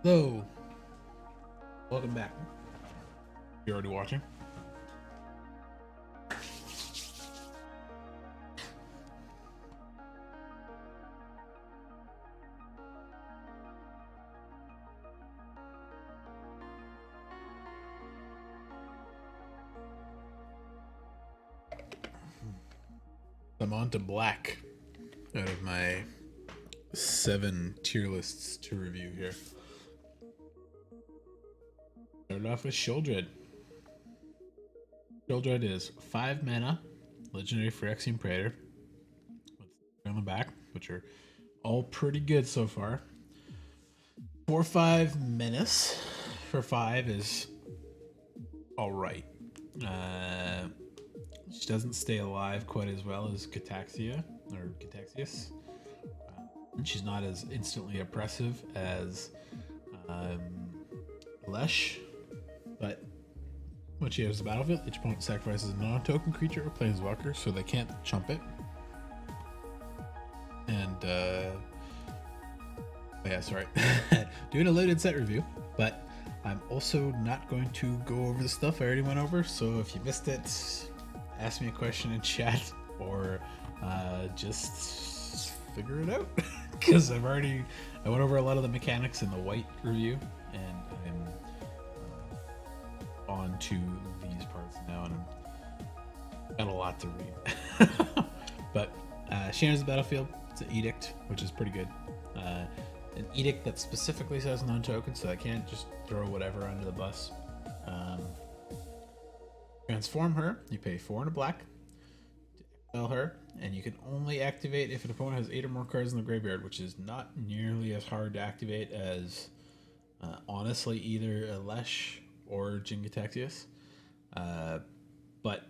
Hello, welcome back. You're already watching? I'm on to black out of my 7 tier lists to review here. Started off with Sheoldred. Sheoldred is 5 mana, legendary Phyrexian Praetor, with on the back, which are all pretty good so far. 4/5 Menace for 5 is alright. She doesn't stay alive quite as well as Cataxia or Cataxius. She's not as instantly oppressive as Lesh, but when she enters the battlefield, each opponent sacrifices a non-token creature or planeswalker, so they can't chump it. And yeah, sorry, doing a limited set review, but I'm also not going to go over the stuff I already went over. So if you missed it, ask me a question in chat, or just figure it out, because I went over a lot of the mechanics in the white review, and I'm on to these parts now, and I've got a lot to read. But she enters the battlefield. It's an edict, which is pretty good. An edict that specifically says non-token, so I can't just throw whatever under the bus. Transform her. You pay 4 and a black to exile her, and you can only activate if an opponent has 8 or more cards in the graveyard, which is not nearly as hard to activate as, honestly, either a Lesh or Jin-Gitaxias. But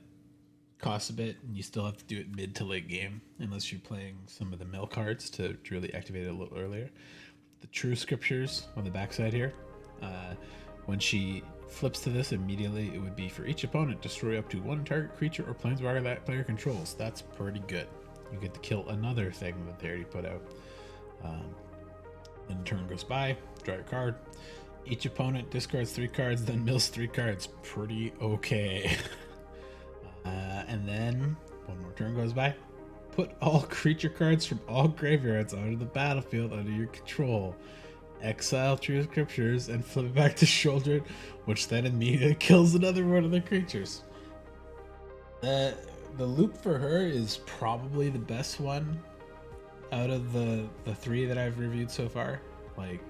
costs a bit, and you still have to do it mid to late game, unless you're playing some of the mill cards to really activate it a little earlier. The True Scriptures on the backside here. When she flips to this immediately, it would be for each opponent, destroy up to 1 target creature or planeswalker that player controls. That's pretty good. You get to kill another thing that they already put out. Then the turn goes by, draw your card. Each opponent discards 3 cards, then mills 3 cards. Pretty okay. And then one more turn goes by. Put all creature cards from all graveyards onto the battlefield under your control. Exile True Scriptures and flip it back to Sheoldred, which then immediately kills another one of the creatures. The loop for her is probably the best one out of the 3 that I've reviewed so far. Like,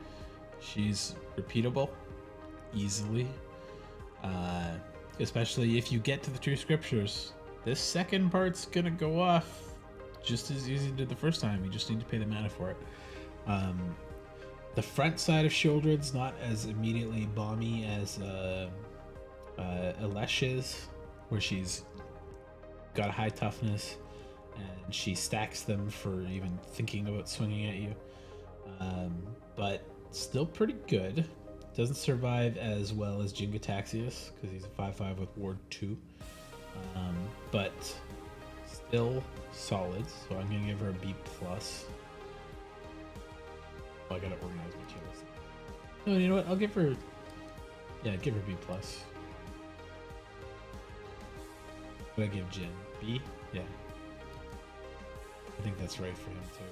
she's repeatable easily, especially if you get to the True Scriptures. This second part's gonna go off just as easy as it did the first time. You just need to pay the mana for it. The front side of Sheoldred's not as immediately bomby as Elesh is, where she's got a high toughness and she stacks them for even thinking about swinging at you. But still pretty good. Doesn't survive as well as Jin-Gitaxias because he's a 5/5 with Ward 2. But still solid, so I'm gonna give her a B+. Oh, I gotta organize my tier list. No, you know what? I'll give her, give her B+. What I give Jin? B? Yeah. I think that's right for him too.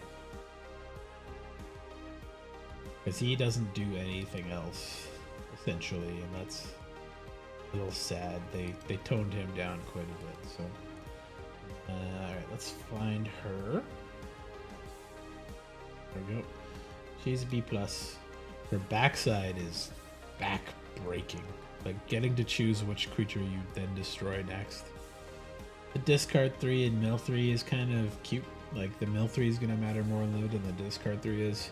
Because he doesn't do anything else, essentially, and that's a little sad. They toned him down quite a bit, so. Alright, let's find her. There we go. She's a B+. Her backside is back-breaking. Like, getting to choose which creature you then destroy next. The discard 3 and mill 3 is kind of cute. Like, the mill 3 is going to matter more in limited than the discard 3 is.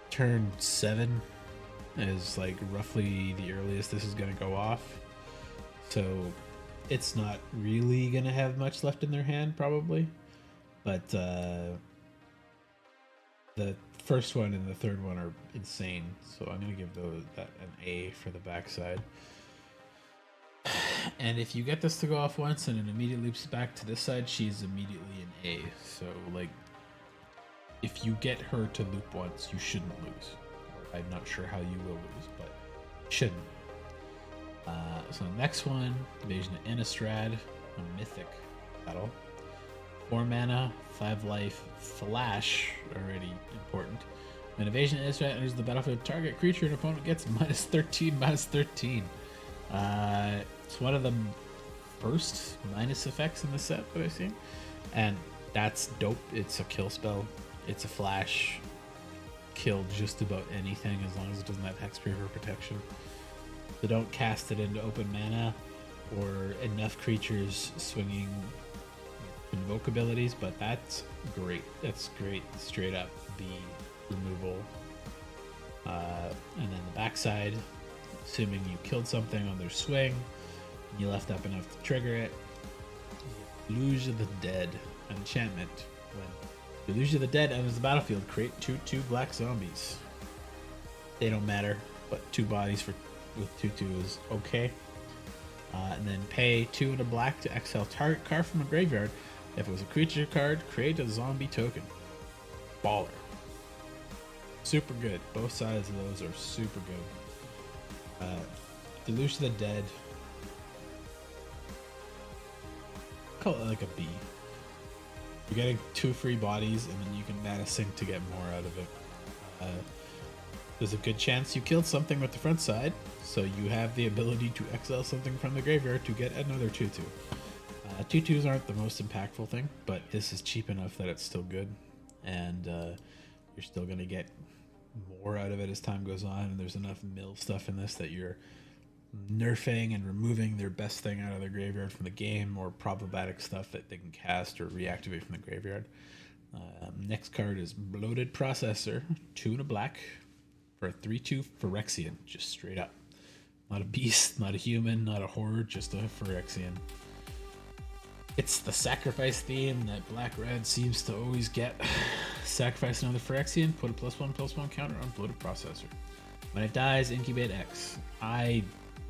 Turn 7 is, like, roughly the earliest this is going to go off. So it's not really going to have much left in their hand, probably. But the first one and the third one are insane. So I'm going to give that an A for the backside. And if you get this to go off once and it immediately loops back to this side, she's immediately an A. So, like, if you get her to loop once, you shouldn't lose. I'm not sure how you will lose, but shouldn't. So next one, Invasion of Innistrad, a mythic battle. 4 mana, 5 life, flash, already important. When Invasion of Innistrad enters the battlefield, target creature and opponent gets -13, -13. It's one of the first minus effects in the set that I've seen, and that's dope. It's a kill spell. It's a flash. Kill just about anything as long as it doesn't have hexproof or protection. So don't cast it into open mana or enough creatures swinging invoke abilities, but that's great. That's great straight up the removal. And then the backside, assuming you killed something on their swing and you left up enough to trigger it, Deluge of the Dead, an enchantment. When Deluge of the Dead enters the battlefield, create 2/2 black zombies. They don't matter, but 2 bodies with 2/2 is okay. And then pay 2 and a black to exile target card from a graveyard. If it was a creature card, create a zombie token. Baller. Super good. Both sides of those are super good. Deluge of the Dead. Call it like a B. You're getting 2 free bodies, and then you can mana sync to get more out of it. There's a good chance you killed something with the front side, so you have the ability to exile something from the graveyard to get another 2/2. 2/2s aren't the most impactful thing, but this is cheap enough that it's still good, and you're still going to get more out of it as time goes on, and there's enough mill stuff in this that you're nerfing and removing their best thing out of their graveyard from the game, or problematic stuff that they can cast or reactivate from the graveyard. Next card is Bloated Processor, 2 and a black for a 3/2 Phyrexian, just straight up. Not a beast, not a human, not a horde, just a Phyrexian. It's the sacrifice theme that Black-Red seems to always get. Sacrifice another Phyrexian, put a +1/+1 counter on Bloated Processor. When it dies, incubate X. I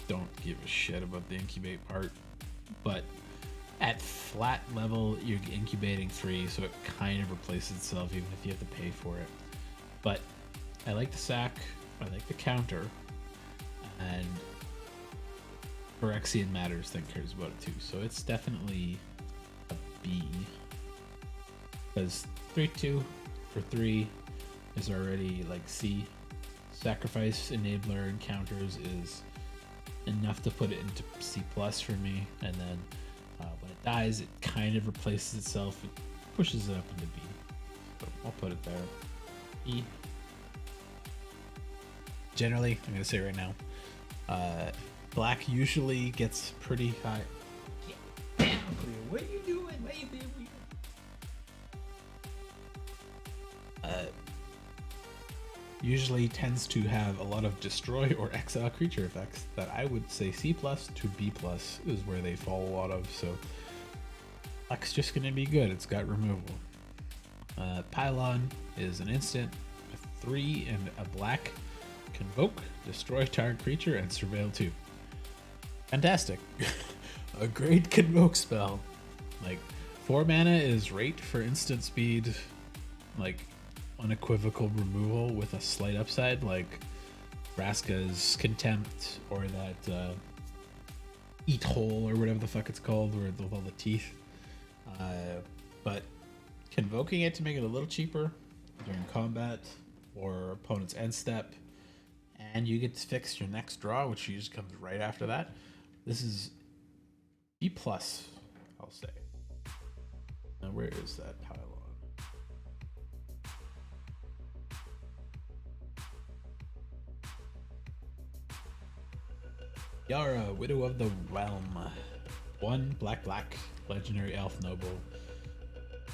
don't give a shit about the incubate part, but at flat level, you're incubating 3, so it kind of replaces itself even if you have to pay for it. But I like the sack, I like the counter, and Phyrexian Matters that cares about it too, so it's definitely a B. Because 3/2 for 3 is already like C. Sacrifice, Enabler, and counters is enough to put it into C+ for me, and then when it dies, it kind of replaces itself. It pushes it up into B. So I'll put it there. E. Generally, I'm gonna say right now, black usually gets pretty high. Get down, Cleo. What are you doing? Why are you being weird? Usually tends to have a lot of destroy or exile creature effects that I would say C+ to B+ is where they fall a lot of, so black's just gonna be good. It's got removal. Pylon is an instant, a 3 and a black. Convoke, destroy target creature, and surveil 2. Fantastic. A great convoke spell. Like, 4 mana is right for instant speed, like unequivocal removal with a slight upside, like Vraska's Contempt, or that Eat Hole, or whatever the fuck it's called, with all the teeth. But convoking it to make it a little cheaper during combat or opponent's end step, and you get to fix your next draw, which usually comes right after that. This is B+, I'll say. Now, where is that pylon? Yara, Widow of the Realm. 1 black, legendary elf noble.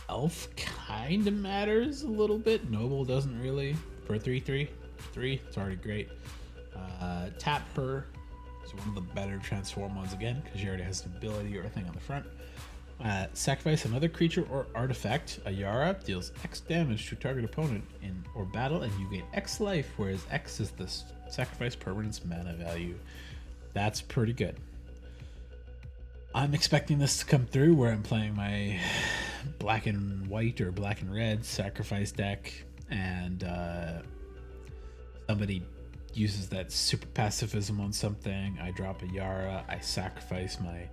Elf kind of matters a little bit. Noble doesn't really. For 3/3, it's already great. Tap her. It's one of the better transform ones again, because she already has an ability or a thing on the front. Sacrifice another creature or artifact. A Yara deals X damage to target opponent in or battle, and you gain X life, whereas X is the sacrifice permanent's mana value. That's pretty good. I'm expecting this to come through where I'm playing my black and white or black and red sacrifice deck, and somebody uses that super pacifism on something, I drop a Yara, I sacrifice my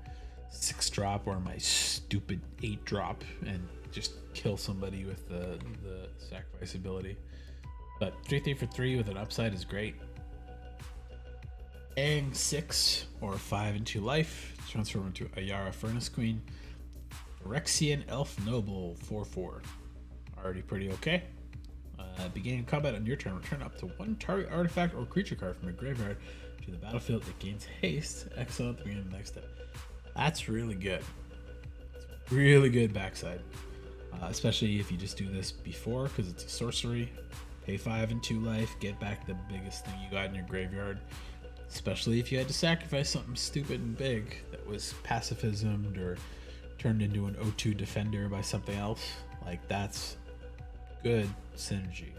6-drop or my stupid 8-drop and just kill somebody with the sacrifice ability. But 3/3 for 3 with an upside is great. Paying 6 or 5 into life, transform into Ayara Furnace Queen. Phyrexian Elf Noble 4/4. Already pretty okay. Beginning combat on your turn, return up to 1 target artifact or creature card from your graveyard to the battlefield. It gains haste. Exile at the beginning of the next step. That's really good. It's really good backside. Especially if you just do this before, because it's a sorcery. Pay 5 and 2 life, get back the biggest thing you got in your graveyard. Especially if you had to sacrifice something stupid and big that was pacifismed or turned into an O2 defender by something else. Like, that's good synergy.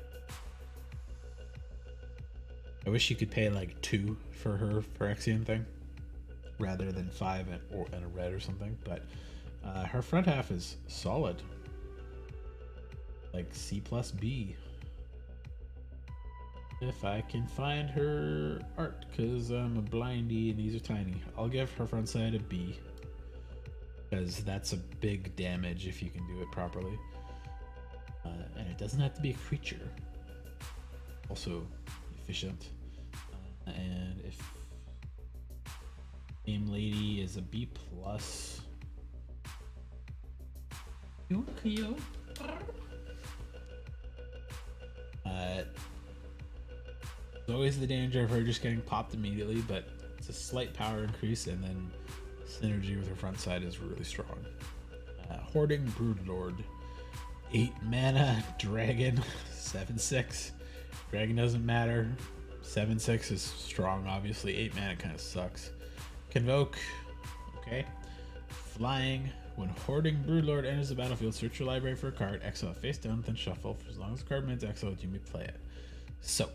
I wish you could pay like 2 for her Phyrexian thing rather than 5 and a red or something, but her front half is solid. Like C plus B. If I can find her art, because I'm a blindy and these are tiny. I'll give her front side a B, because that's a big damage if you can do it properly. And it doesn't have to be a creature. Also efficient. And if Game Lady is a B plus. There's always the danger of her just getting popped immediately, but it's a slight power increase, and then synergy with her front side is really strong. Hoarding Broodlord. 8 mana, dragon, 7/6. Dragon doesn't matter. 7/6 is strong, obviously. 8 mana kind of sucks. Convoke, okay. Flying. When Hoarding Broodlord enters the battlefield, search your library for a card, exile it face down, then shuffle. For as long as the card remains exiled, you may play it. So,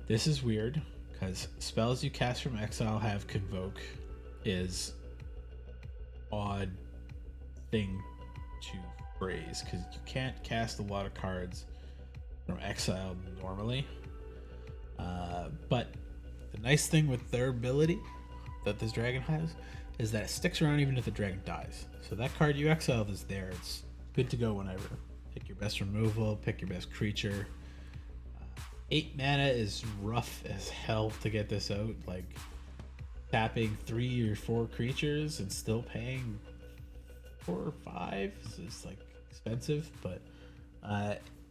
this is weird, because spells you cast from exile have Convoke is odd thing to phrase, because you can't cast a lot of cards from exile normally. But the nice thing with their ability that this dragon has is that it sticks around even if the dragon dies. So that card you exiled is there. It's good to go whenever. Pick your best removal, pick your best creature. 8 mana is rough as hell to get this out. Like, tapping 3 or 4 creatures and still paying 4 or 5 is like expensive, but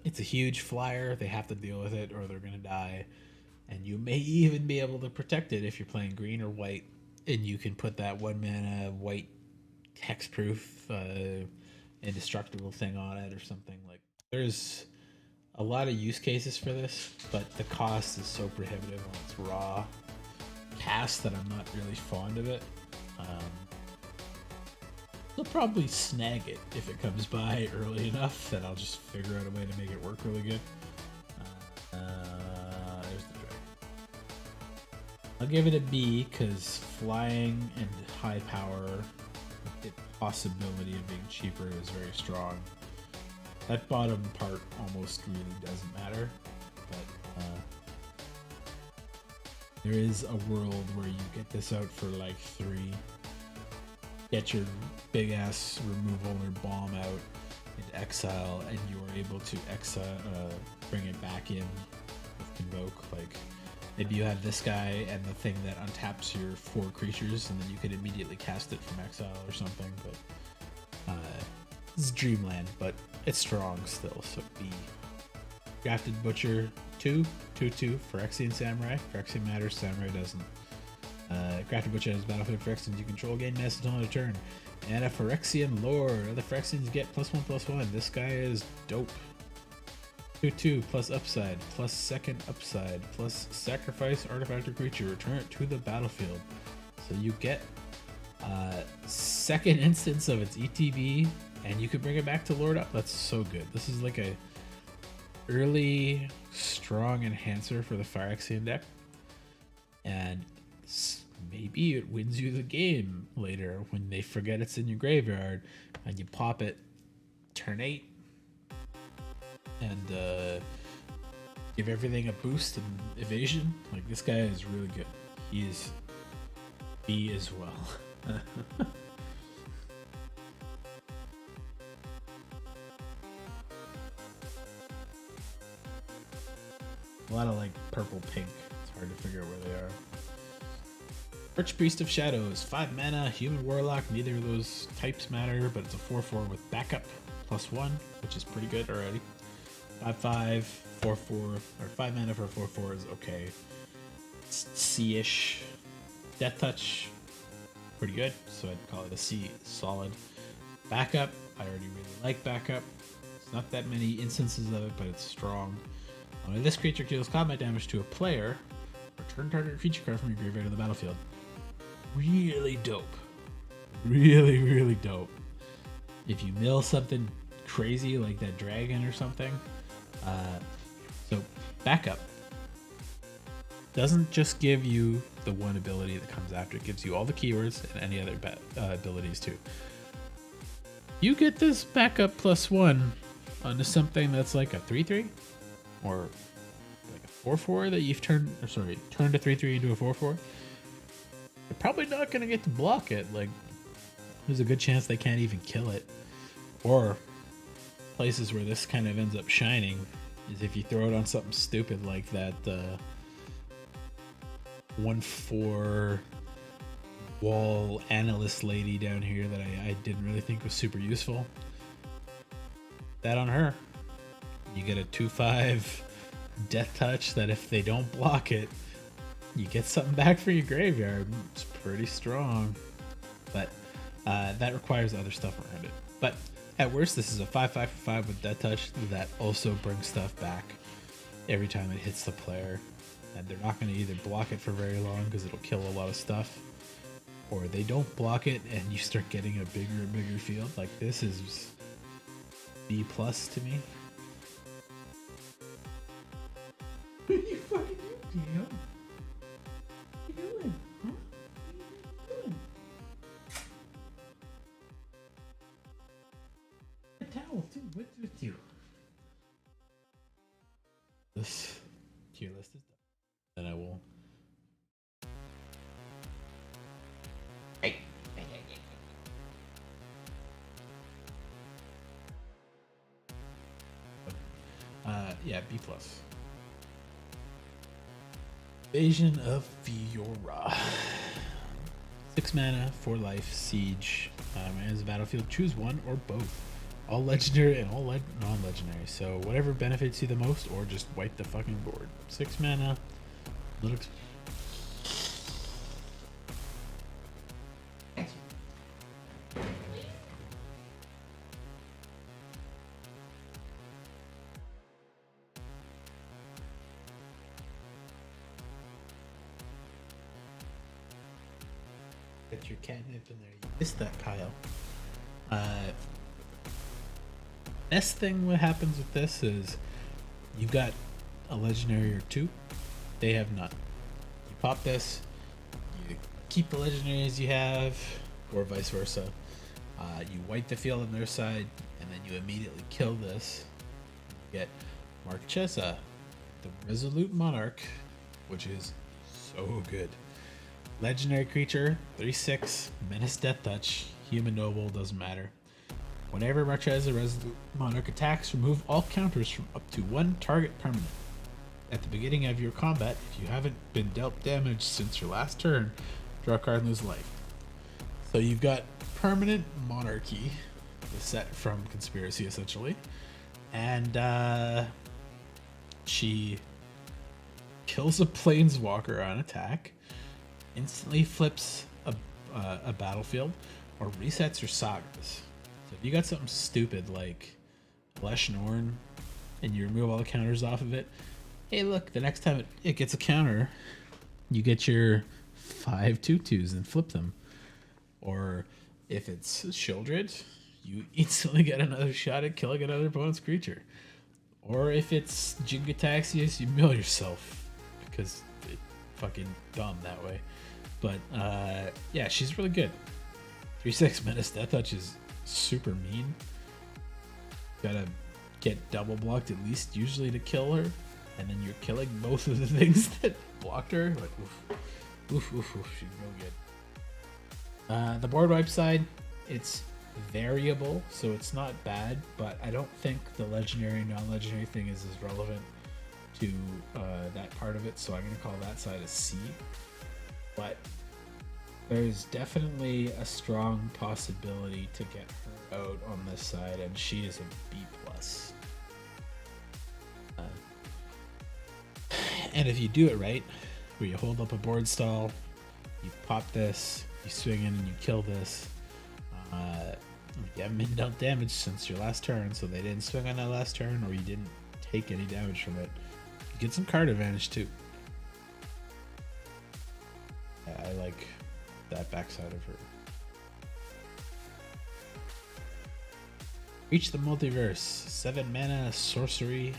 it's a huge flyer. They have to deal with it or they're gonna die, and you may even be able to protect it if you're playing green or white, and you can put that 1 mana white hexproof indestructible thing on it or something. Like, there's a lot of use cases for this, but the cost is so prohibitive on its raw cast that I'm not really fond of it. I'll probably snag it if it comes by early enough that I'll just figure out a way to make it work really good. There's the dragon. I'll give it a B because flying and high power, the possibility of being cheaper is very strong. That bottom part almost really doesn't matter, but there is a world where you get this out for like 3. Get your big ass removal or bomb out into exile, and you are able to bring it back in with Convoke. Like, maybe you have this guy and the thing that untaps your 4 creatures, and then you could immediately cast it from exile or something. But it's Dreamland, but it's strong still. So B. Drafted Butcher 2/2 Phyrexian Samurai. Phyrexian matters, Samurai doesn't. Crafted Butcher has battlefield Phyrexians you control, gain Nest on a turn. And a Phyrexian Lord. Other Phyrexians get +1/+1. This guy is dope. 2/2 plus upside, plus second upside, plus sacrifice artifact or creature, return it to the battlefield. So you get second instance of its ETB, and you can bring it back to Lord up. That's so good. This is like a early strong enhancer for the Phyrexian deck, and maybe it wins you the game later when they forget it's in your graveyard and you pop it turn 8 and give everything a boost and evasion. Like, this guy is really good. He is B as well. A lot of like purple pink. It's hard to figure out where they are. Archpriest of Shadows, 5 mana, human warlock. Neither of those types matter, but it's a 4/4 with backup +1, which is pretty good already. 5/5, 4/4, or 5 mana for 4/4 is okay. It's C-ish. Death Touch, pretty good, so I'd call it a C solid. Backup, I already really like backup. It's not that many instances of it, but it's strong. When this creature deals combat damage to a player, return target creature card from your graveyard to the battlefield. Really dope. Really, really dope. If you mill something crazy like that dragon or something. So backup doesn't just give you the one ability that comes after. It gives you all the keywords and any other abilities too. You get this backup +1 onto something that's like a 3/3 or like a 4/4 that you've turned a 3/3 into a 4/4. You're probably not going to get to block it. Like, there's a good chance they can't even kill it. Or places where this kind of ends up shining is if you throw it on something stupid like that 1/4 wall analyst lady down here that I didn't really think was super useful. That on her. You get a 2/5 Death Touch that if they don't block it, you get something back for your graveyard. It's pretty strong, but that requires other stuff around it. But at worst, this is a 5/5 with Death Touch that also brings stuff back every time it hits the player. And they're not going to either block it for very long because it'll kill a lot of stuff, or they don't block it and you start getting a bigger and bigger field. Like, this is B+ to me. What are you fucking doing? What are you doing? Huh? What are you doing? A towel too. What's with you? This tier list is done. Then I will. Hey. Yeah, B+. Invasion of Fiora. 6 mana, 4 life, siege. As a battlefield, choose one or both. All legendary and all non-legendary. So whatever benefits you the most, or just wipe the fucking board. 6 mana. Little Get your catnip in there. You missed that, Kyle. Best thing what happens with this is you've got a legendary or 2. They have none. You pop this, you keep the legendaries you have, or vice versa. You wipe the field on their side, and then you immediately kill this. You get Marchesa, the Resolute Monarch, which is so good. Legendary creature, 3/6, Menace Death Touch, Human Noble, doesn't matter. Whenever Marchesa Resolute Monarch attacks, remove all counters from up to 1 target permanent. At the beginning of your combat, if you haven't been dealt damage since your last turn, draw a card and lose life. So you've got permanent monarchy, the set from Conspiracy essentially, and she kills a planeswalker on attack, instantly flips a battlefield, or resets your sagas. So if you got something stupid like Flesh Norn and you remove all the counters off of it, hey look, the next time it gets a counter, you get your 5 2/2s and flip them. Or if it's Shieldred, you instantly get another shot at killing another opponent's creature. Or if it's Jin-Gitaxias, you mill yourself because it's fucking dumb that way. But yeah, she's really good. 3/6 Menace Death Touch is super mean. Gotta get double blocked at least usually to kill her. and then you're killing both of the things that blocked her. Like, oof, she's real good. The board wipe side, it's variable, so it's not bad, but I don't think the legendary, non-legendary thing is as relevant to that part of it, so I'm going to call that side a C. But there's definitely a strong possibility to get her out on this side, and she is a B+. And if you do it right, where you hold up a board stall, you pop this, you swing in and you kill this, you haven't been dealt damage since your last turn, so they didn't swing on that last turn, or you didn't take any damage from it. You get some card advantage too. Yeah, I like that backside of her. Reach the Multiverse, 7 mana, sorcery,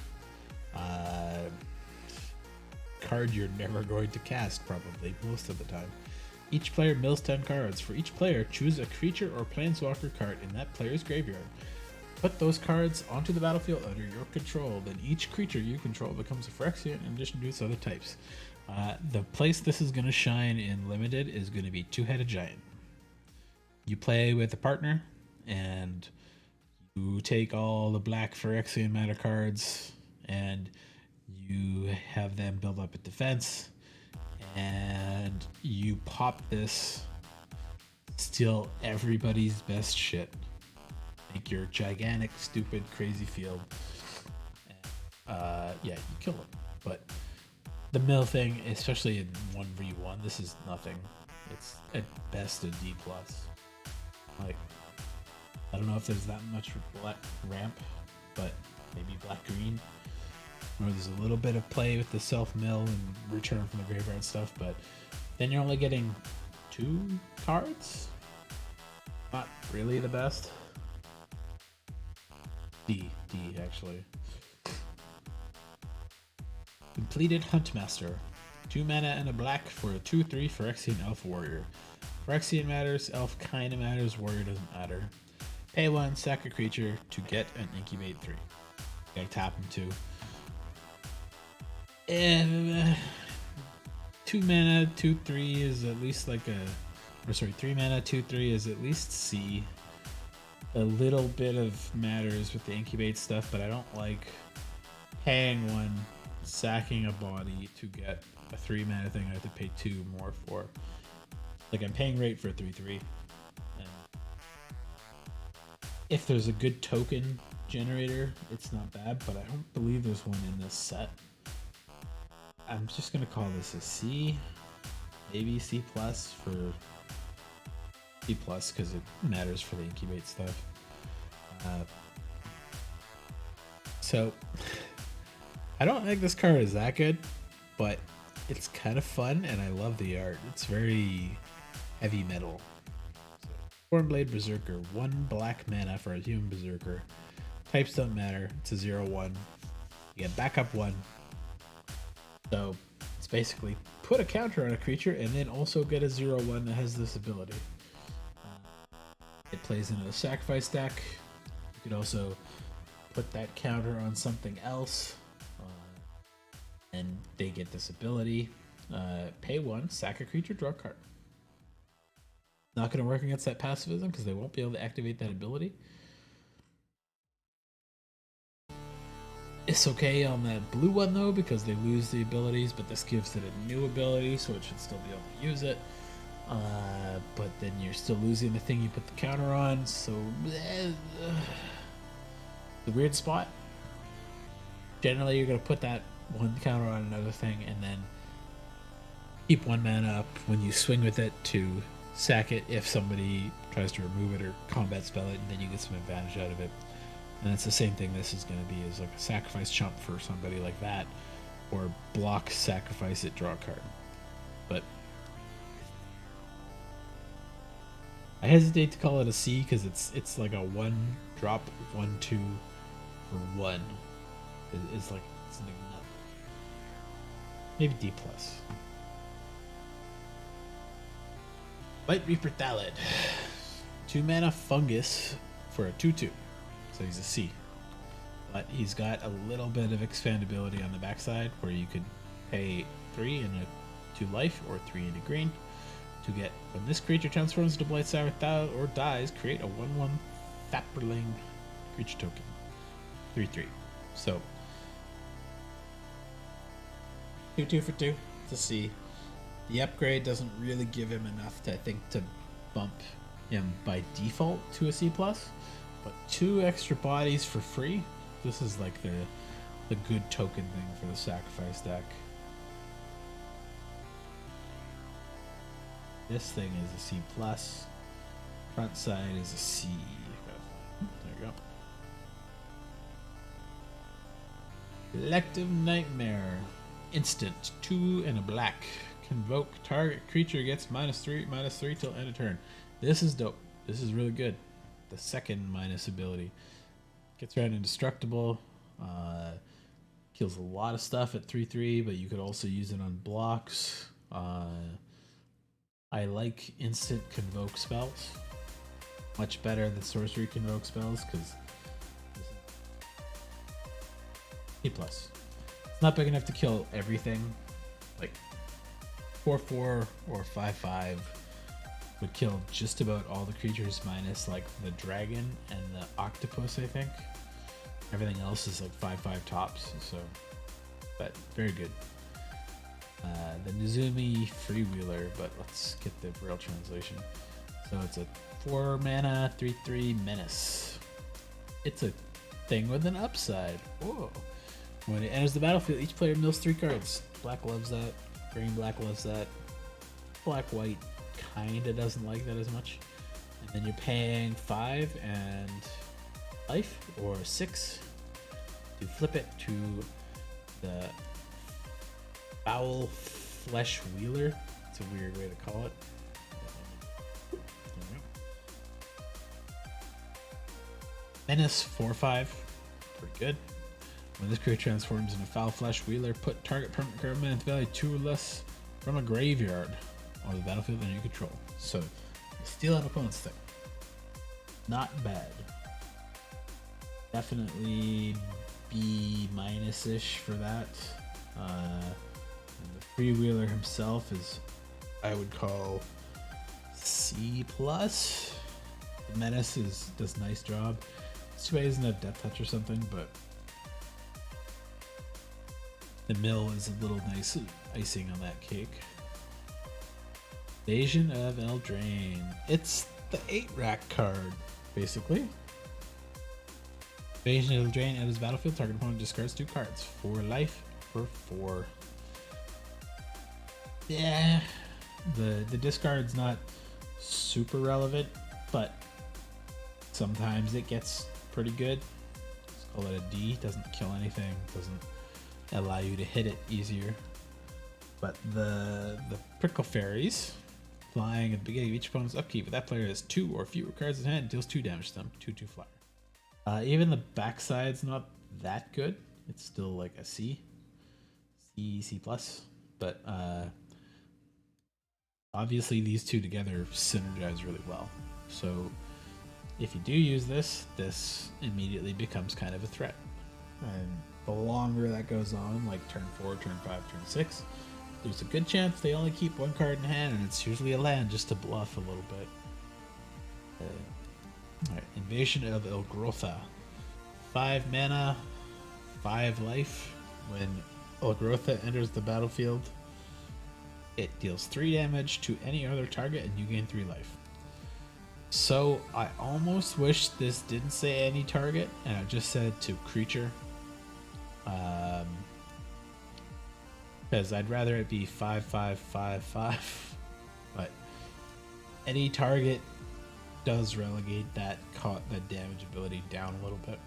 card you're never going to cast, probably, most of the time. Each player mills 10 cards. For each player, choose a creature or planeswalker card in that player's graveyard. Put those cards onto the battlefield under your control, then each creature you control becomes a Phyrexian in addition to its other types. The place this is going to shine in Limited is going to be Two-Headed Giant. You play with a partner, and you take all the black Phyrexian mana cards, and you have them build up a defense, and you pop this, steal everybody's best shit, make your gigantic, stupid, crazy field, and, yeah, you kill them. But the mill thing, especially in 1v1, this is nothing. It's at best a D+. Like, I don't know if there's that much black ramp, but maybe black-green. Or there's a little bit of play with the self-mill and return from the graveyard stuff, but then you're only getting 2 cards? Not really the best. D, actually. Completed Huntmaster. 2 mana and a black for a 2/3 Phyrexian Elf Warrior. Phyrexian matters, Elf kinda matters, Warrior doesn't matter. Pay 1, sack a creature to get an Incubate 3. Gotta tap him too. 2 mana, 2/3 is at least like a... Or sorry, 3 mana, 2/3 is at least C. A little bit of matters with the Incubate stuff, but I don't like paying 1, sacking a body to get a 3 mana thing I have to pay 2 more for. Like, I'm paying rate for a 3/3. And if there's a good token generator, it's not bad, but I don't believe there's one in this set. I'm just gonna call this a C, maybe C+ for C+ because it matters for the Incubate stuff. So I don't think this card is that good, but it's kind of fun and I love the art. It's very heavy metal. So, Stormblade Berserker, 1 black mana for a human berserker. Types don't matter. It's a 0/1. You get backup 1. So it's basically put a counter on a creature and then also get a 0/1 that has this ability. It plays into the sacrifice deck. You could also put that counter on something else, and they get this ability. Pay 1, sack a creature, draw a card. Not going to work against that pacifism because they won't be able to activate that ability. It's okay on that blue one though because they lose the abilities, but this gives it a new ability, so it should still be able to use it. But then you're still losing the thing you put the counter on, so the weird spot. Generally, you're gonna put that 1 counter on another thing, and then keep 1 mana up when you swing with it to sack it if somebody tries to remove it or combat spell it, and then you get some advantage out of it. And it's the same thing this is going to be, is like a sacrifice chump for somebody like that, or block, sacrifice it, draw a card. But I hesitate to call it a C because it's like a 1 drop 1/2 for 1. It's like something nuts. Maybe D+. White Reaper Thallid, 2 mana fungus for a 2/2. So he's a C. but he's got a little bit of expandability on the backside where you could pay 3 and a 2 life or 3 into green to get, when this creature transforms into Blight Sour or dies, create a 1/1 Thapperling creature token. 3/3. So 2/2 for 2 to see. The upgrade doesn't really give him enough to, I think, to bump him by default to a C+, but 2 extra bodies for free. This is like the good token thing for the sacrifice deck. This thing is a C+. Front side is a C. There you go. Collective Nightmare. Instant. 2 and a black. Convoke. Target creature gets -3/-3 till end of turn. This is dope. This is really good. The second minus ability. Gets around indestructible. Kills a lot of stuff at 3/3, but you could also use it on blocks. I like instant convoke spells. Much better than sorcery convoke spells because C+. It's not big enough to kill everything. Like 4/4 or 5/5 would kill just about all the creatures minus like the dragon and the octopus, I think. Everything else is like 5/5 tops, so, but very good. The Nizumi Freewheeler, but let's get the real translation. So it's a 4 mana 3/3 menace. It's a thing with an upside. Whoa. When it enters the battlefield, each player mills 3 cards. Black loves that. Green black loves that. Black white kinda doesn't like that as much. And then you're paying 5 and life or 6 to flip it to the Foul Flesh Wheeler. It's a weird way to call it. Menace 4/5. Pretty good. When this creature transforms into Foul Flesh Wheeler, put target permanent card mana value 2 or less from a graveyard on the battlefield under your control. So, steal an opponent's thing. Not bad. Definitely B- ish for that. And the Freewheeler himself is, I would call, C+. The Menace does a nice job. It's too bad he doesn't have Death Touch or something, but the mill is a little nice icing on that cake. Invasion of Eldraine. It's the 8-rack card, basically. Invasion of Eldraine enters the battlefield. Target opponent discards 2 cards. 4 life for 4. Yeah, the discard's not super relevant, but sometimes it gets pretty good. Let's call it a D. Doesn't kill anything. Doesn't allow you to hit it easier. But the Prickle Fairies, flying at the beginning of each opponent's upkeep. If that player has 2 or fewer cards in hand, deals 2 damage to them. 2/2 flyer. Even the backside's not that good. It's still like a C+, but obviously these two together synergize really well. So if you do use this, this immediately becomes kind of a threat. And the longer that goes on, like turn 4, turn 5, turn 6, there's a good chance they only keep 1 card in hand, and it's usually a land just to bluff a little bit. Alright, Invasion of Elgrotha. 5 mana, 5 life. When Elgrotha enters the battlefield, it deals 3 damage to any other target and you gain 3 life. So I almost wish this didn't say any target and it just said to creature. Because I'd rather it be 5/5/5/5, but any target does relegate that damage ability down a little bit.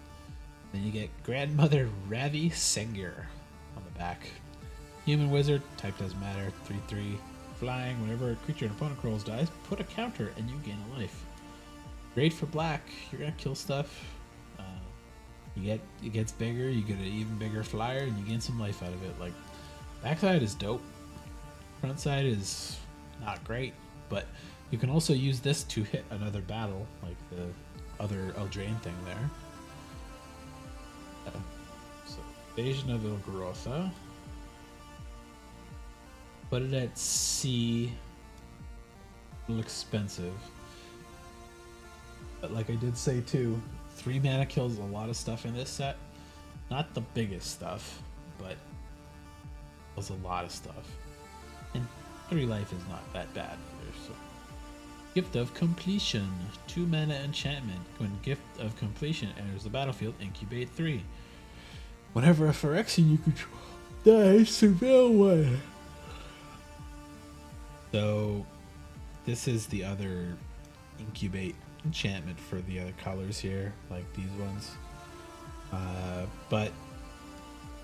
Then you get Grandmother Ravi Sengir on the back. Human Wizard, type doesn't matter, 3/3, flying. Whenever a creature an opponent controls dies, put a counter and you gain a life. Great for black. You're gonna kill stuff. It gets bigger. You get an even bigger flyer, and you gain some life out of it. Like, backside is dope. Front side is not great, but you can also use this to hit another battle, like the other Eldraine thing there. So, Invasion of Ilgrotha. Put it at C. A little expensive. But like I did say too, 3 mana kills a lot of stuff in this set. Not the biggest stuff, but kills a lot of stuff. And 3 life is not that bad either. So, Gift of Completion, 2 mana enchantment. When Gift of Completion enters the battlefield, incubate 3. Whenever a Phyrexian you control dies, surveil 1. So this is the other incubate enchantment for the other colors here, like these ones. But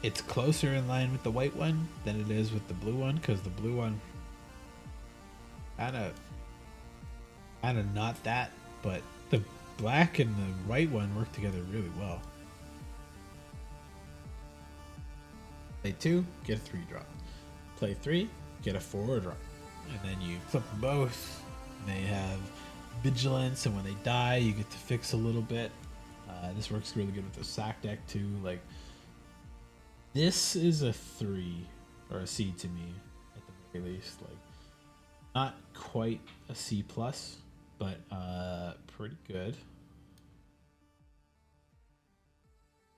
it's closer in line with the white one than it is with the blue one, because the blue one kind of not that, but the black and the white one work together really well. Play 2, get a 3 drop. Play 3, get a 4 drop. And then you flip them both. And they have vigilance, and when they die, you get to fix a little bit. This works really good with the sack deck too. Like, this is a 3 or a C to me at the very least. Like, not quite a C plus, but pretty good.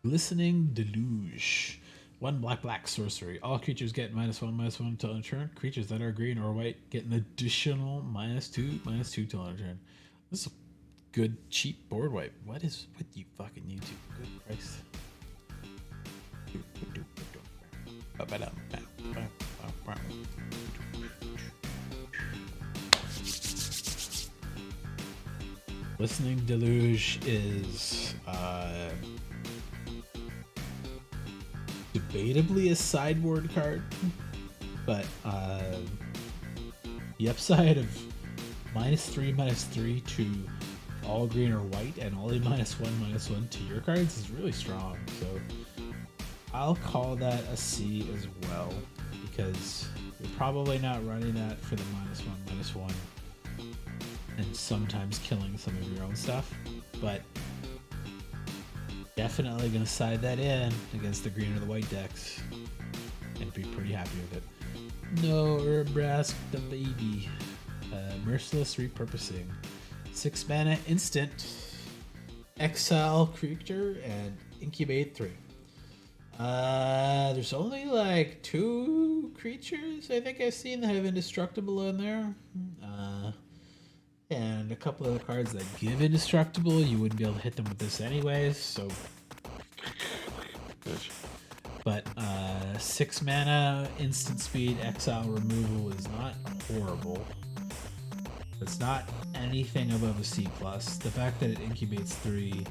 Glistening Deluge. 1 black sorcery. All creatures get -1/-1 until end of turn. Creatures that are green or white get an additional -2/-2 till end of turn. This is a good cheap board wipe. What do you fucking YouTube? Good Christ. Glistening Deluge is debatably a sideboard card, but the upside of -3/-3 to all green or white and only -1/-1 to your cards is really strong. So I'll call that a C as well, because you're probably not running that for the -1/-1 and sometimes killing some of your own stuff, but definitely going to side that in against the green or the white decks and be pretty happy with it. No, Urbrask the baby. Merciless Repurposing. 6 mana instant. Exile creature and incubate 3. There's only like 2 creatures I think I've seen that have indestructible in there. And a couple of the cards that give indestructible, you wouldn't be able to hit them with this anyways, so. But 6 mana, instant speed, exile removal is not horrible. It's not anything above a C+. The fact that it incubates 3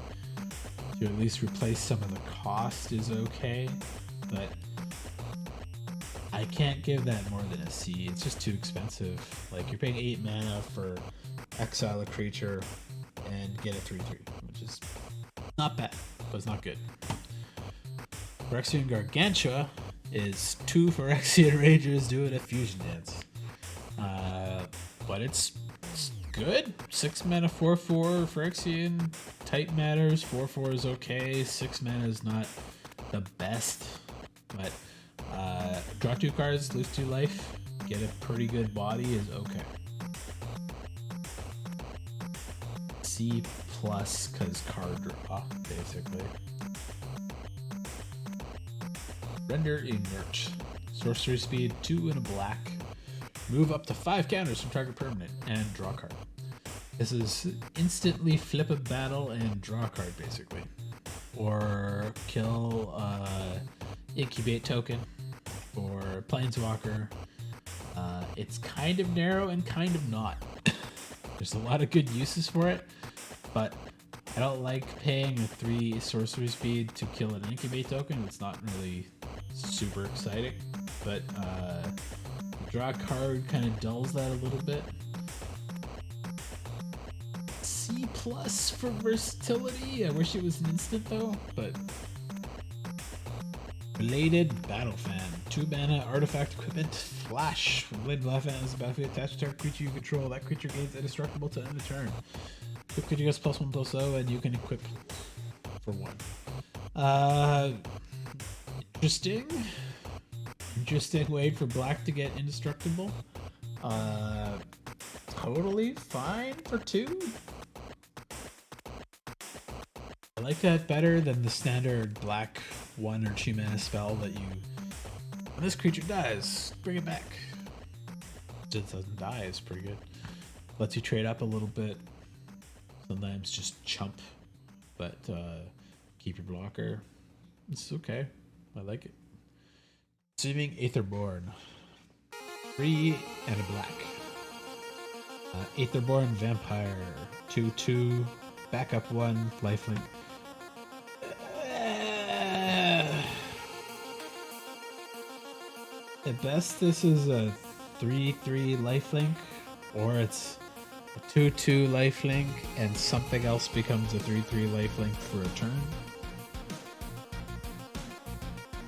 to at least replace some of the cost is okay, but I can't give that more than a C. It's just too expensive. Like, you're paying 8 mana for exile a creature and get a 3/3, which is not bad, but it's not good. Phyrexian Gargantua is 2 Phyrexian Rangers doing a fusion dance. But it's good. 6 mana 4/4 Phyrexian type matters. 4/4 is okay. 6 mana is not the best, but draw 2 cards, lose 2 life, get a pretty good body is okay. C plus because card draw, basically. Render Inert. Sorcery speed 2 and a black. Move up to 5 counters from target permanent and draw a card. This is instantly flip a battle and draw a card, basically. Or kill incubate token or planeswalker. It's kind of narrow and kind of not. There's a lot of good uses for it, but I don't like paying a 3 sorcery speed to kill an incubate token. It's not really super exciting, but draw a card kind of dulls that a little bit. C plus for versatility. I wish it was an instant though, but Bladed Battle Fan. 2 mana artifact equipment flash. When Bladed Battle Fan is a battlefield attached to a creature you control, that creature gains indestructible to end the turn. Equip creature gets +1/+0 and you can equip for 1. Uh, interesting. Interesting way for black to get indestructible. Totally fine for 2. I like that better than the standard black 1 or 2 mana spell that you, when this creature dies, bring it back. Just doesn't die is pretty good. Lets you trade up a little bit. Sometimes just chump, but keep your blocker. It's okay. I like it. Consuming Aetherborn. 3 and a black. Aetherborn Vampire. 2/2. Backup 1. Lifelink. At best, this is a 3/3 lifelink, or it's a 2/2 lifelink and something else becomes a 3/3 lifelink for a turn.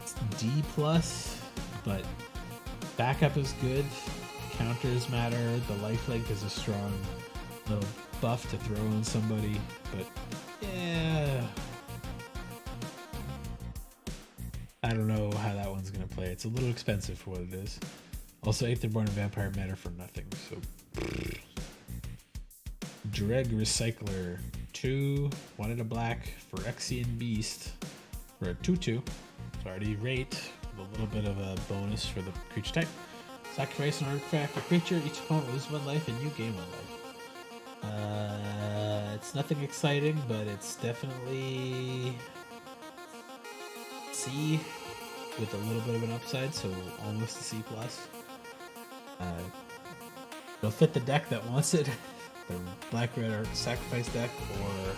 It's D+, but backup is good. Counters matter. The lifelink is a strong little buff to throw on somebody, but yeah. I don't know how that one's gonna play. It's a little expensive for what it is. Also, Aetherborn and Vampire matter for nothing, so. Dreg Recycler. 2, 1 and a black for Phyrexian Beast for a 2/2. It's already rate with a little bit of a bonus for the creature type. Sacrifice an artifact or creature. Each opponent loses 1 life and you gain 1 life. It's nothing exciting, but it's definitely C with a little bit of an upside, so almost a C+. It'll fit the deck that wants it. The black-red art sacrifice deck or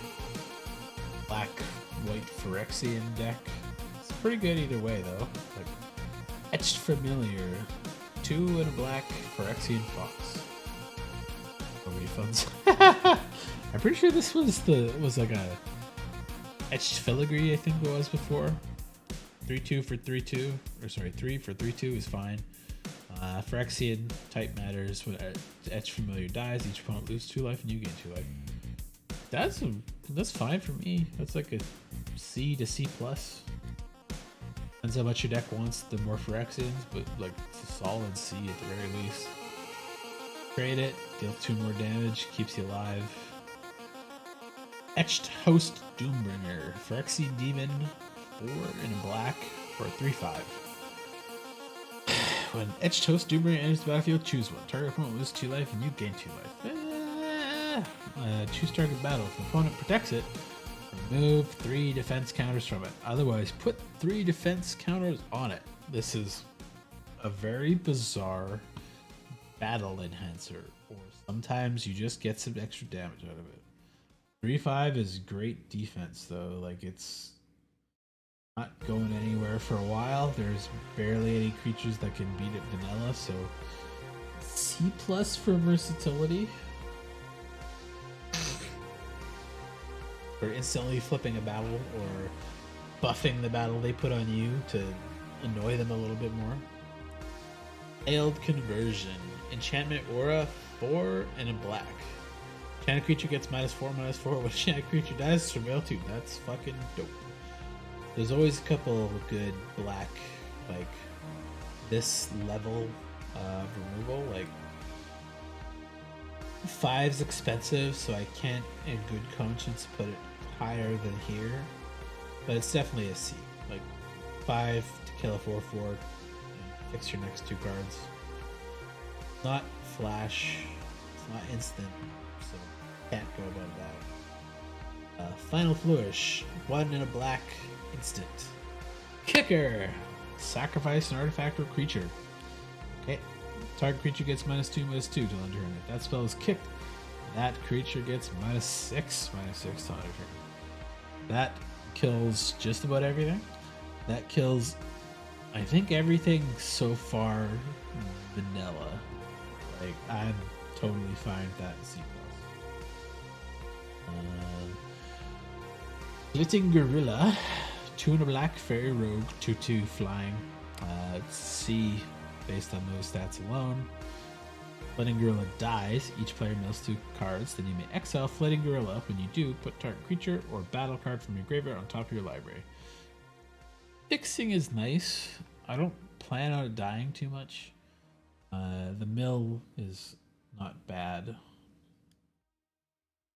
black-white Phyrexian deck. It's pretty good either way, though. Like Etched Familiar, 2 and a black Phyrexian Fox. No refunds. I'm pretty sure this was like a Etched Filigree, I think it was before. 3/2 for 3/2, or sorry, 3 for 3/2 is fine. Phyrexian type matters. When Etched Familiar dies, each opponent loses 2 life and you gain 2 life. That's fine for me. That's like a C to C+. Depends how much your deck wants the more Phyrexians, but like it's a solid C at the very least. Trade it, deal 2 more damage, keeps you alive. Etched Host Doombringer, Phyrexian Demon, 4 in a black for a 3/5. When Etched Host Doombringer enters the battlefield, choose 1. Target opponent loses 2 life and you gain 2 life. Choose target battle. If the opponent protects it, remove 3 defense counters from it. Otherwise, put 3 defense counters on it. This is a very bizarre battle enhancer, or sometimes you just get some extra damage out of it. 3/5 is great defense, though. Like, it's not going anywhere for a while. There's barely any creatures that can beat it vanilla, so C+ for versatility. For instantly flipping a battle or buffing the battle they put on you to annoy them a little bit more. Failed Conversion. Enchantment Aura, 4 and a black. Enchanted creature gets -4/-4. When enchanted creature dies, surveil 2. That's fucking dope. There's always a couple of good black, like, this level of removal. Like, 5's expensive, so I can't in good conscience put it higher than here. But it's definitely a C. Like, 5 to kill a 4/4, fix your next 2 cards. Not flash, it's not instant, so can't go above that. Final Flourish, 1 and a black, instant. Kicker! Sacrifice an artifact or creature. Okay, target creature gets -2/-2 till end of turn. If that spell is kicked, that creature gets -6/-6 till end of turn. That kills just about everything. That kills, I think, everything so far vanilla. Like, I'm totally fine with that in C+. Flitting Gorilla, 2 and a black, Fairy Rogue, 2/2 flying. C based on those stats alone. Flitting Gorilla dies, each player mills 2 cards, then you may exile Flitting Gorilla. When you do, put target creature or battle card from your graveyard on top of your library. Fixing is nice. I don't plan on it dying too much. The mill is not bad.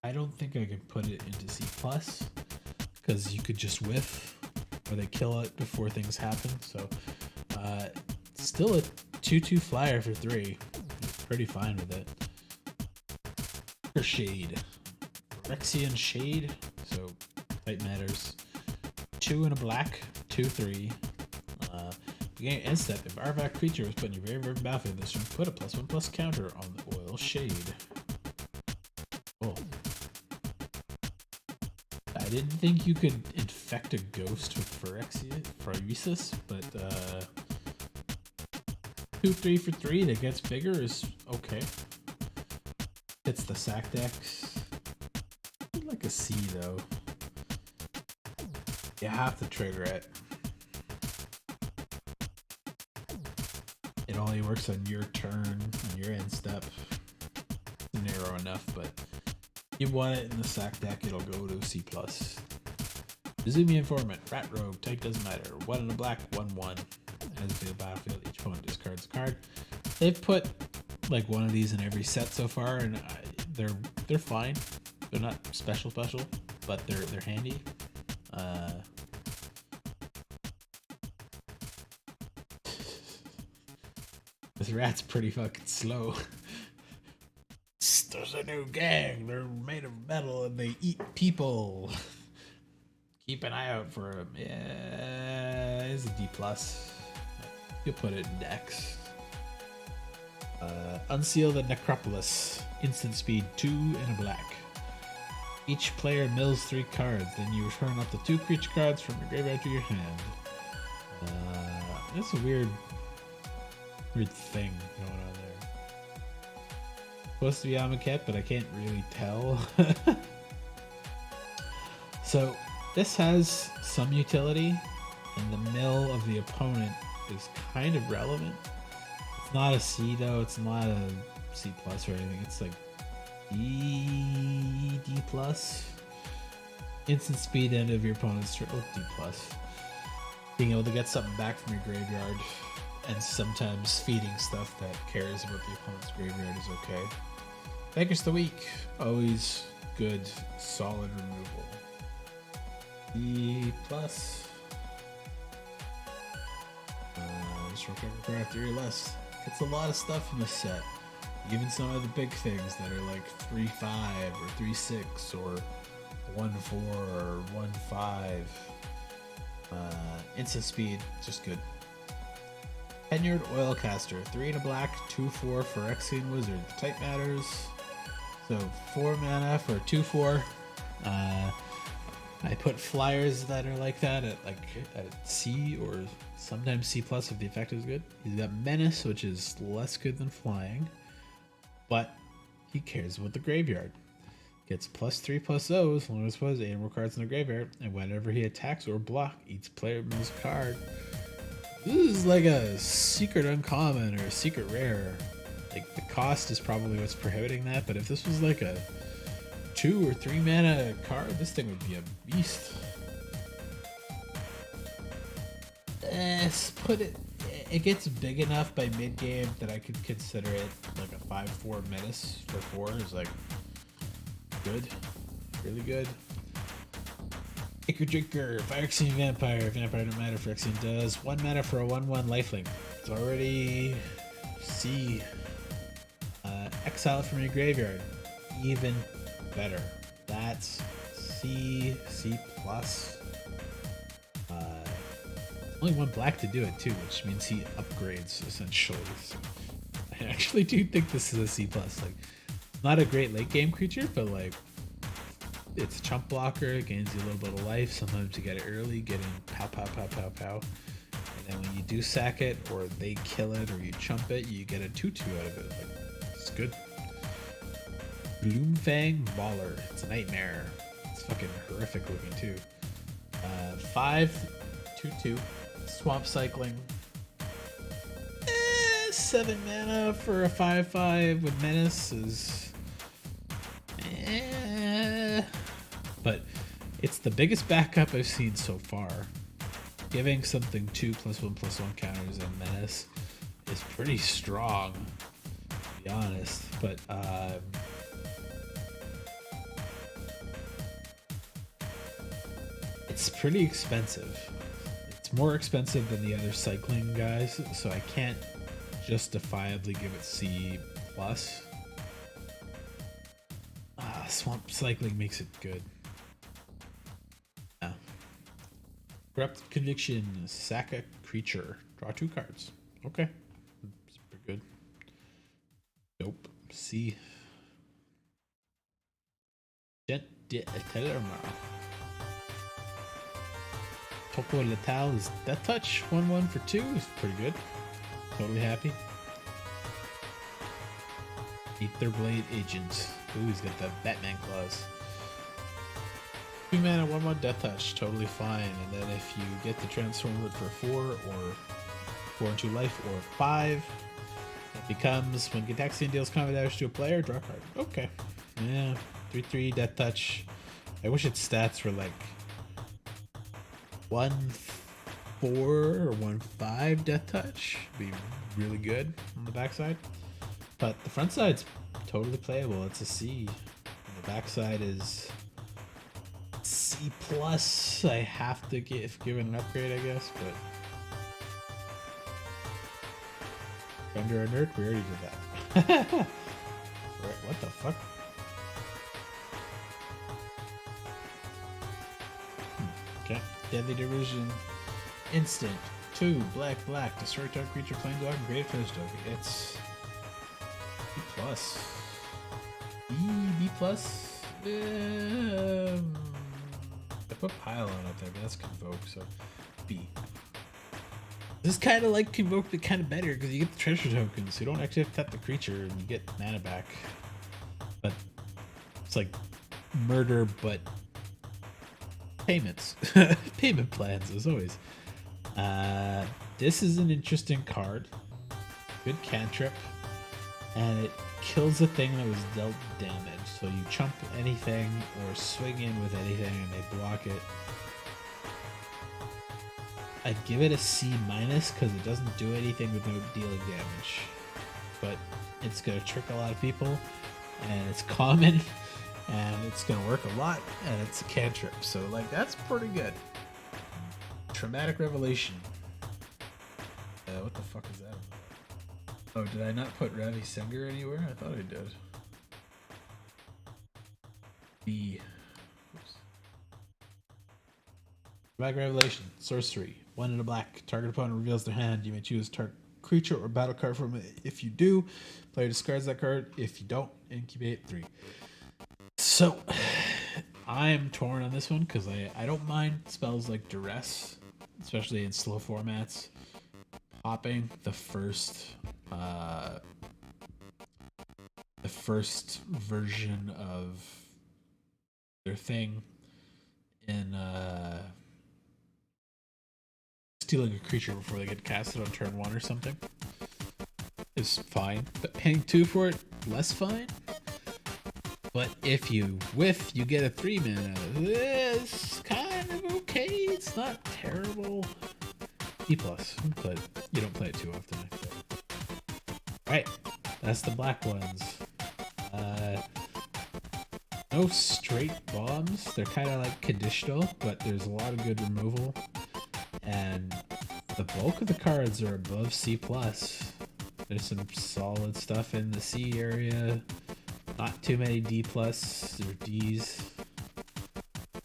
I don't think I can put it into C+, because you could just whiff, or they kill it before things happen. So, still a 2/2 flyer for 3. Pretty fine with it. For Shade. Phyrexian Shade. So, type matters. 2 and a black, 2/3. You gain instant. If artifact creature was put in your very, very battlefield this turn, put a +1/++ counter on the Oil Shade. Oh. I didn't think you could infect a ghost with Phyresis, but 2/3 for 3 that gets bigger is okay. It's the sack decks. I'd like a C though. You have to trigger it. It only works on your turn, on your end step. It's narrow enough, but you want it in the sack deck, it'll go to C+. Izumi Informant, Rat Rogue, type doesn't matter. 1 and a black, 1/1. As the battlefield, each opponent discards a card. They've put like one of these in every set so far, and they're fine. They're not special, but they're handy. This rat's pretty fucking slow. There's a new gang. They're made of metal and they eat people. Keep an eye out for him. Yeah, it's a D+. You'll put it in decks. Unseal the Necropolis. Instant speed 2 and a black. Each player mills 3 cards. Then you return up to 2 creature cards from your graveyard to your hand. That's a weird thing going on there. Supposed to be Amaket, but I can't really tell. So this has some utility, and the mill of the opponent is kind of relevant. It's not a C though, it's not a C+ or anything, it's like D+. Instant speed end of your opponent's turn. Oh, D+. Being able to get something back from your graveyard, and sometimes feeding stuff that cares about the opponent's graveyard is okay. Bankers of the Week, always good, solid removal. D+. Just real after your list. It's a lot of stuff in this set. Even some of the big things that are like 3/5 or 3/6 or 1/4 or 1/5. Instant speed, just good. Tenured Oilcaster, 3 and a black, 2/4 for Phyrexian Wizard. Type matters. So 4 mana for 2/4. I put flyers that are like that at C or sometimes C+ if the effect is good. He's got Menace, which is less good than flying, but he cares about the graveyard. Gets +3/+0 as long as he has 8 more cards in the graveyard, and whenever he attacks or block, each player moves a card. This is like a secret uncommon or a secret rare. Like, the cost is probably what's prohibiting that, but if this was like a 2 or 3 mana card, this thing would be a beast. It gets big enough by mid game that I could consider it like a 5/4 menace for 4 is like good, really good. Ichor Drinker, Phyrexian Vampire. Vampire no matter, Phyrexian does 1 mana for a 1/1 lifelink. It's already C. Exile it from your graveyard, even better. That's C+. Only 1 black to do it too, which means he upgrades essentially. So I actually do think this is a C+. Like, not a great late game creature, but like, it's a chump blocker. It gains you a little bit of life. Sometimes you get it early, get in pow pow pow pow pow, and then when you do sack it or they kill it or you chump it, you get a 2/2 out of it. Like, it's good. Gloomfang Mauler. It's a nightmare. It's fucking horrific looking too. 5/2/2. Swamp cycling. 7 mana for a 5/5 with Menace is... But it's the biggest backup I've seen so far. giving something 2+1/+1 counters and menace is pretty strong, to be honest. But it's pretty expensive. It's more expensive than the other cycling guys, so I can't justifiably give it C+. Swamp cycling makes it good. Yeah. Corrupt Conviction, sack a creature, draw 2 cards. Okay, super good. Nope. C. Topo Letal is Death Touch, 1/1 for 2 is pretty good. Totally happy. Aetherblade Agent. Ooh, he's got the Batman claws. 2 mana, 1/1 Death Touch, totally fine. And then if you get to transform it for 4 or 4 and 2 life or 5, it becomes when Gitaxian deals combat damage to a player, draw a card. Okay. Yeah, 3/3 Death Touch. I wish its stats were like 1/4 or 1/5 Death Touch. Be really good on the backside. But the front side's totally playable. It's a C. And the backside is C+. I have to give an upgrade, I guess, but Render Inert, we already did that. What the fuck? Okay. Deadly Derision. Instant. 2 black. Destroy target creature, plain dog, and create finish dog. It's B+. I put Pile on up there, but that's Convoke, so B. This is kind of like Convoke, but kind of better because you get the treasure tokens. You don't actually have to tap the creature and you get mana back. But it's like murder, but payments. Payment plans, as always. This is an interesting card. Good cantrip. And it kills a thing that was dealt damage. So you chump anything or swing in with anything and they block it. I'd give it a C- because it doesn't do anything without dealing damage. But it's going to trick a lot of people, and it's common, and it's going to work a lot, and it's a cantrip. So, like, that's pretty good. Traumatic Revelation. What the fuck is that? Oh, did I not put Ravi Singer anywhere? I thought I did. B. Oops. Traumatic Revelation. Sorcery. 1 and a black. Target opponent reveals their hand. You may choose target creature or battle card from it. If you do, player discards that card. If you don't, incubate 3. So, I'm torn on this one because I don't mind spells like Duress, especially in slow formats. Popping the first version of their thing in stealing a creature before they get casted on turn 1 or something is fine, but paying 2 for it, less fine. But if you whiff, you get a 3 mana. It's kind of okay. It's not terrible. E+, but you don't play it too often, I feel. Alright, that's the black ones. No straight bombs. They're kind of like conditional, but there's a lot of good removal. And the bulk of the cards are above C+. There's some solid stuff in the C area. Not too many D+, or Ds.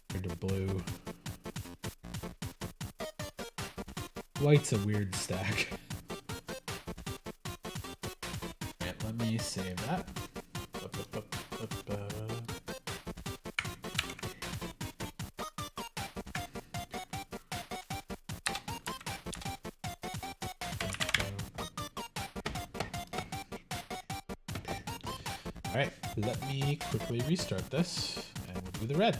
Compared to blue. White's a weird stack. Right, let me save that. Alright, let me quickly restart this, and we'll do the red.